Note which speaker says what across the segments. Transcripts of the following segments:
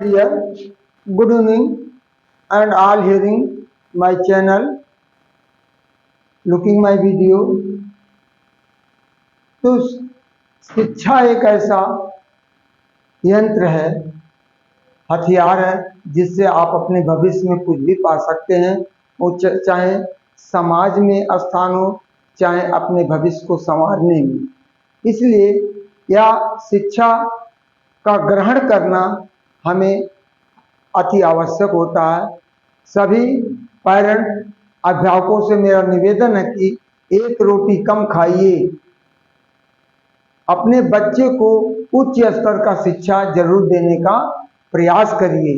Speaker 1: Dear, good evening, and all hearing my channel, looking my video. तो शिक्षा एक ऐसा यंत्र है, हथियार है, जिससे आप अपने भविष्य में कुछ भी पा सकते हैं। वो चाहे समाज में स्थान हो, चाहे अपने भविष्य को संवारने में। इसलिए यह शिक्षा का ग्रहण करना हमें अति आवश्यक होता है। सभी पेरेंट अभिभावकों से मेरा निवेदन है कि एक रोटी कम खाइए, अपने बच्चे को उच्च स्तर का शिक्षा जरूर देने का प्रयास करिए।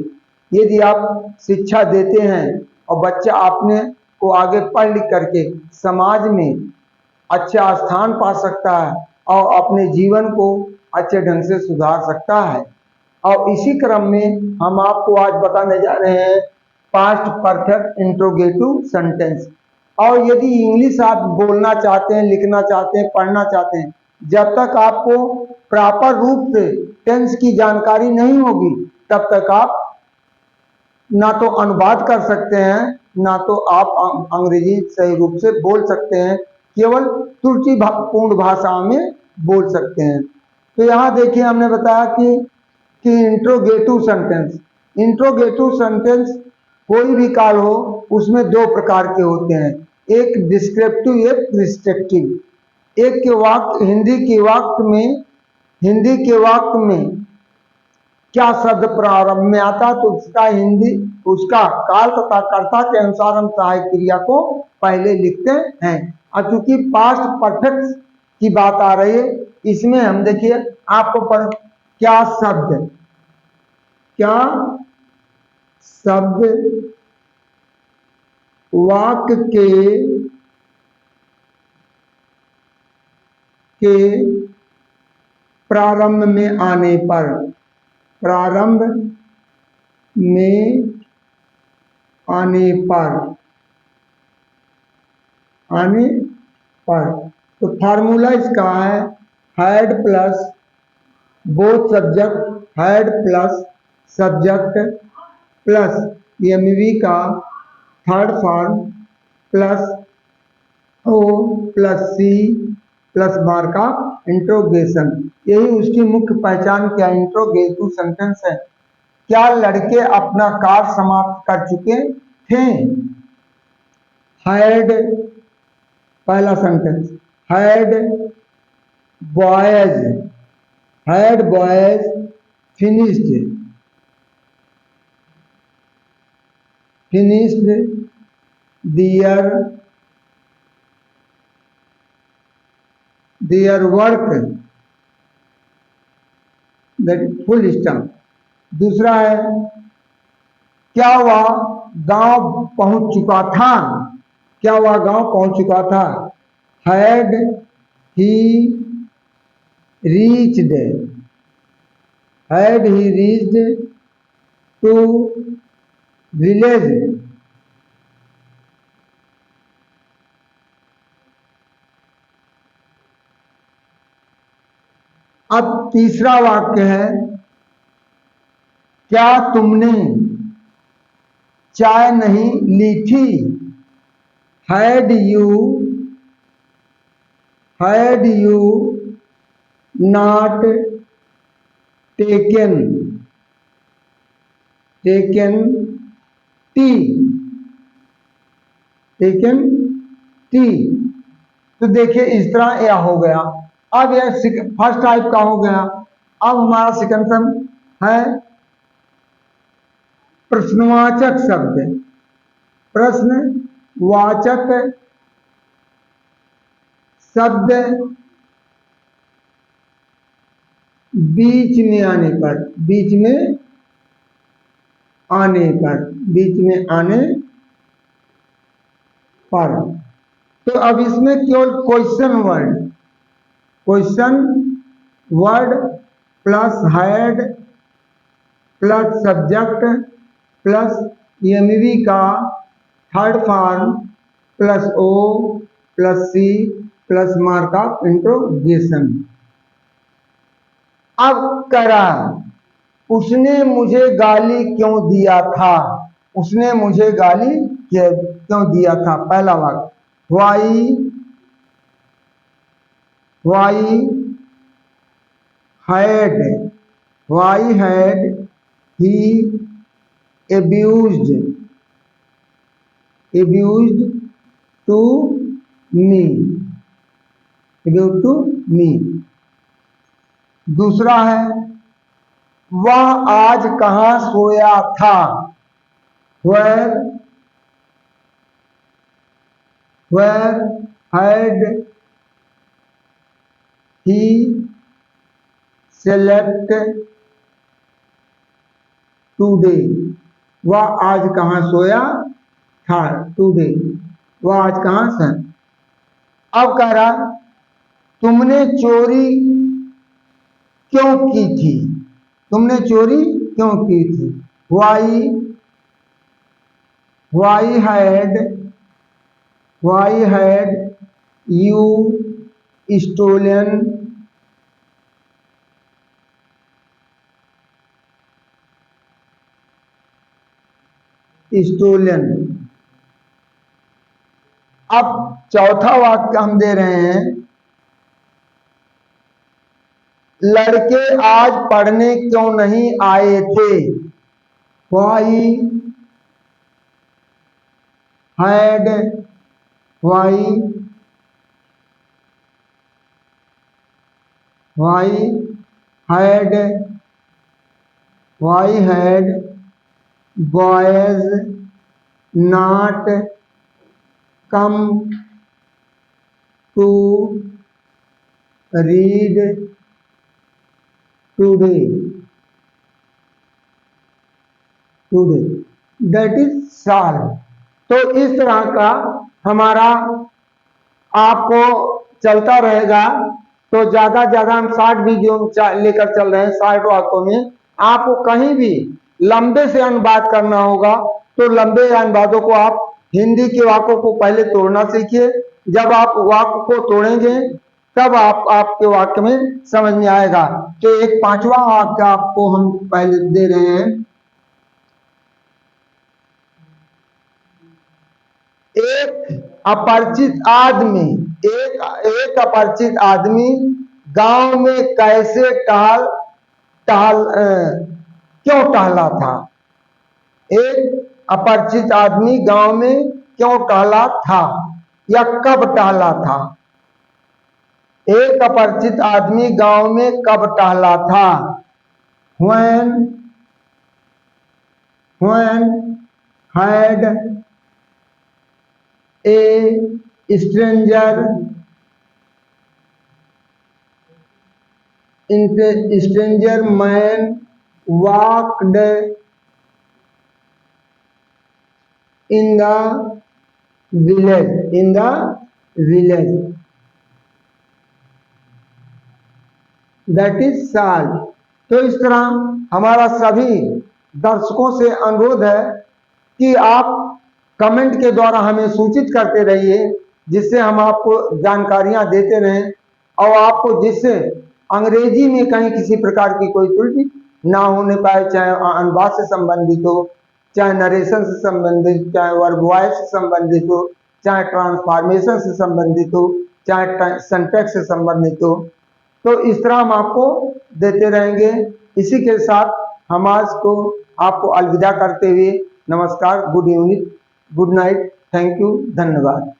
Speaker 1: यदि आप शिक्षा देते हैं और बच्चा आपने को आगे पढ़ लिख करके समाज में अच्छा स्थान पा सकता है और अपने जीवन को अच्छे ढंग से सुधार सकता है। और इसी क्रम में हम आपको आज बताने जा रहे हैं पास्ट परफेक्ट इंट्रोगेटिव सेंटेंस। और यदि इंग्लिश आप बोलना चाहते हैं, लिखना चाहते हैं, पढ़ना चाहते हैं, जब तक आपको प्रॉपर रूप से टेंस की जानकारी नहीं होगी, तब तक आप ना तो अनुवाद कर सकते हैं, ना तो आप अंग्रेजी सही रूप से बोल सकते हैं, केवल त्रुटिपूर्ण भाषा में बोल सकते हैं। तो यहाँ देखिए, हमने बताया कि इंट्रोगेटिव सेंटेंस। इंट्रोगेटिव सेंटेंस कोई भी काल हो, उसमें दो प्रकार के होते हैं, एक डिस्क्रिप्टिव, एक प्रिस्क्रिप्टिव। एक के वाक्य हिंदी के वाक्य में क्या शब्द प्रारंभ में आता, तो उसका काल तथा कर्ता के अनुसार हम सहायक क्रिया को पहले लिखते हैं। और चूंकि पास्ट परफेक्ट की बात आ रही है, इसमें हम देखिए आपको पर क्या शब्द वाक्य के प्रारंभ में आने पर तो फार्मूला इसका है had plus both subject plus MV का third form plus O plus C plus mark of interrogation. यही उसकी मुख्य पहचान क्या इंट्रोगेटिव सेंटेंस है। क्या लड़के अपना कार्य समाप्त कर चुके थे? हैड, पहला sentence, had boys finished their work, that full stop। दूसरा है क्या वह गांव पहुंच चुका था? Had he reached to village. अब तीसरा वाक्य है क्या तुमने चाय नहीं ली थी? Had you not taken T. तो देखिए इस तरह यह हो गया। अब यह फर्स्ट टाइप का हो गया। अब हमारा सेकंड टर्म है प्रश्नवाचक शब्द। प्रश्नवाचक शब्द बीच में आने पर। तो अब इसमें केवल question word plus had plus subject plus MV का third form plus O plus C plus mark of interrogation. अब करा उसने मुझे गाली क्यों दिया था, उसने मुझे गाली क्यों दिया था। पहला वाक्य, why had he abused to me, दूसरा है, वह आज कहाँ सोया था, where had he slept today, वह आज कहाँ सोया था, टुडे, वह आज कहाँ से। अब कह रहा, तुमने चोरी क्यों की थी, तुमने चोरी क्यों की थी। Why had you stolen अब चौथा वाक्य हम दे रहे हैं, लड़के आज पढ़ने क्यों नहीं आए थे। Why had boys not come to read today, that is solved। तो इस तरह का हमारा आपको चलता रहेगा। तो ज्यादा ज्यादा हम 60 वीडियो लेकर चल रहे हैं, 60 वाक्यों में आपको कहीं भी लंबे से अनुवाद करना होगा तो लंबे अनुवादों को आप हिंदी के वाक्यों को पहले तोड़ना सीखिए। जब आप वाक्य को तोड़ेंगे तब आपके वाक्य में समझ में आएगा। तो एक 5वां वाक्य आपको हम पहले दे रहे हैं, एक अपरिचित आदमी गांव में कैसे क्यों टहला था। एक अपरिचित आदमी गांव में क्यों टहला था या कब टहला था। एक अपरिचित आदमी गांव में कब टहला था। When had a stranger man walked in the village, that is solved। तो इस तरह हमारा सभी दर्शकों से अनुरोध है कि आप कमेंट के द्वारा हमें सूचित करते रहिए, जिससे हम आपको जानकारियां देते रहें और आपको जिससे अंग्रेजी में कहीं किसी प्रकार की कोई त्रुटि ना होने पाए, चाहे अनुवाद से संबंधित हो, चाहे नरेशन से संबंधित, चाहे वर्ब वॉइस से संबंधित हो, चाहे ट्रांसफॉर्मेशन से संबंधित हो, चाहे सिंटैक्स से संबंधित हो। तो इस तरह हम आपको देते रहेंगे। इसी के साथ हम आज को आपको अलविदा करते हुए नमस्कार, good evening, good night, thank you, धन्यवाद।